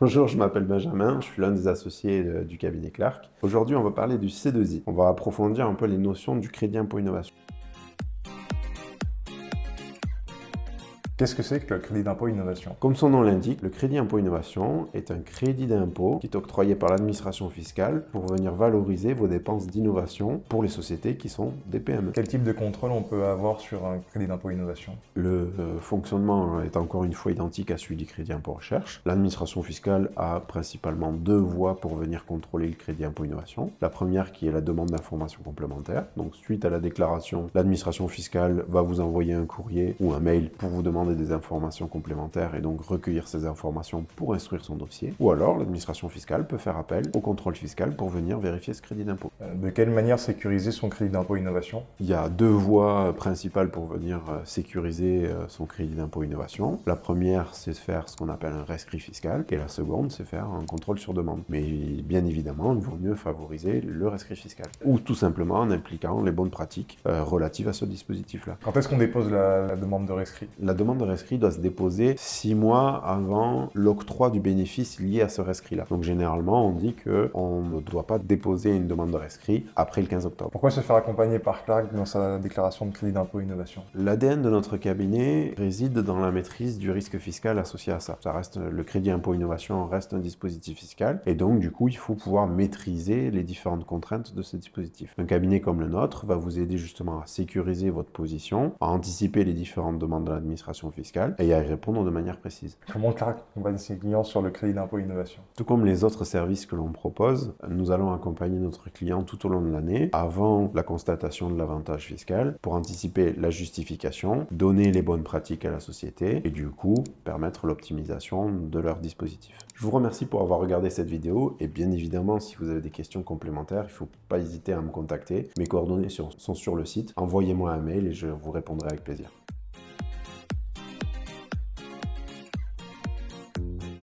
Bonjour, je m'appelle Benjamin, je suis l'un des associés du cabinet Clark. Aujourd'hui, on va parler du C2I. On va approfondir un peu les notions du crédit impôt innovation. Qu'est-ce que c'est que le crédit d'impôt innovation? Comme son nom l'indique, le crédit impôt innovation est un crédit d'impôt qui est octroyé par l'administration fiscale pour venir valoriser vos dépenses d'innovation pour les sociétés qui sont des PME. Quel type de contrôle on peut avoir sur un crédit d'impôt innovation? Le fonctionnement est encore une fois identique à celui du crédit impôt recherche. L'administration fiscale a principalement deux voies pour venir contrôler le crédit impôt innovation. La première qui est la demande d'informations complémentaires. Donc suite à la déclaration, l'administration fiscale va vous envoyer un courrier ou un mail pour vous demander des informations complémentaires et donc recueillir ces informations pour instruire son dossier. Ou alors l'administration fiscale peut faire appel au contrôle fiscal pour venir vérifier ce crédit d'impôt. De quelle manière sécuriser son crédit d'impôt innovation? Il y a deux voies principales pour venir sécuriser son crédit d'impôt innovation. La première, c'est de faire ce qu'on appelle un rescrit fiscal, et la seconde, c'est faire un contrôle sur demande. Mais bien évidemment, il vaut mieux favoriser le rescrit fiscal, ou tout simplement en impliquant les bonnes pratiques relatives à ce dispositif-là. Quand est-ce qu'on dépose la demande de rescrit? La demande de rescrit doit se déposer 6 mois avant l'octroi du bénéfice lié à ce rescrit-là. Donc généralement, on dit qu'on ne doit pas déposer une demande de rescrit après le 15 octobre. Pourquoi se faire accompagner par Clark dans sa déclaration de crédit d'impôt innovation? L'ADN de notre cabinet réside dans la maîtrise du risque fiscal associé à ça. Le crédit impôt innovation reste un dispositif fiscal, et donc du coup, il faut pouvoir maîtriser les différentes contraintes de ce dispositif. Un cabinet comme le nôtre va vous aider justement à sécuriser votre position, à anticiper les différentes demandes de l'administration fiscale et à y répondre de manière précise. Comment Clark accompagne ses clients sur le crédit d'impôt innovation? Tout comme les autres services que l'on propose, nous allons accompagner notre client tout au long de l'année, avant la constatation de l'avantage fiscal, pour anticiper la justification, donner les bonnes pratiques à la société et du coup permettre l'optimisation de leur dispositif. Je vous remercie pour avoir regardé cette vidéo et bien évidemment, si vous avez des questions complémentaires, il ne faut pas hésiter à me contacter. Mes coordonnées sont sur le site. Envoyez-moi un mail et je vous répondrai avec plaisir.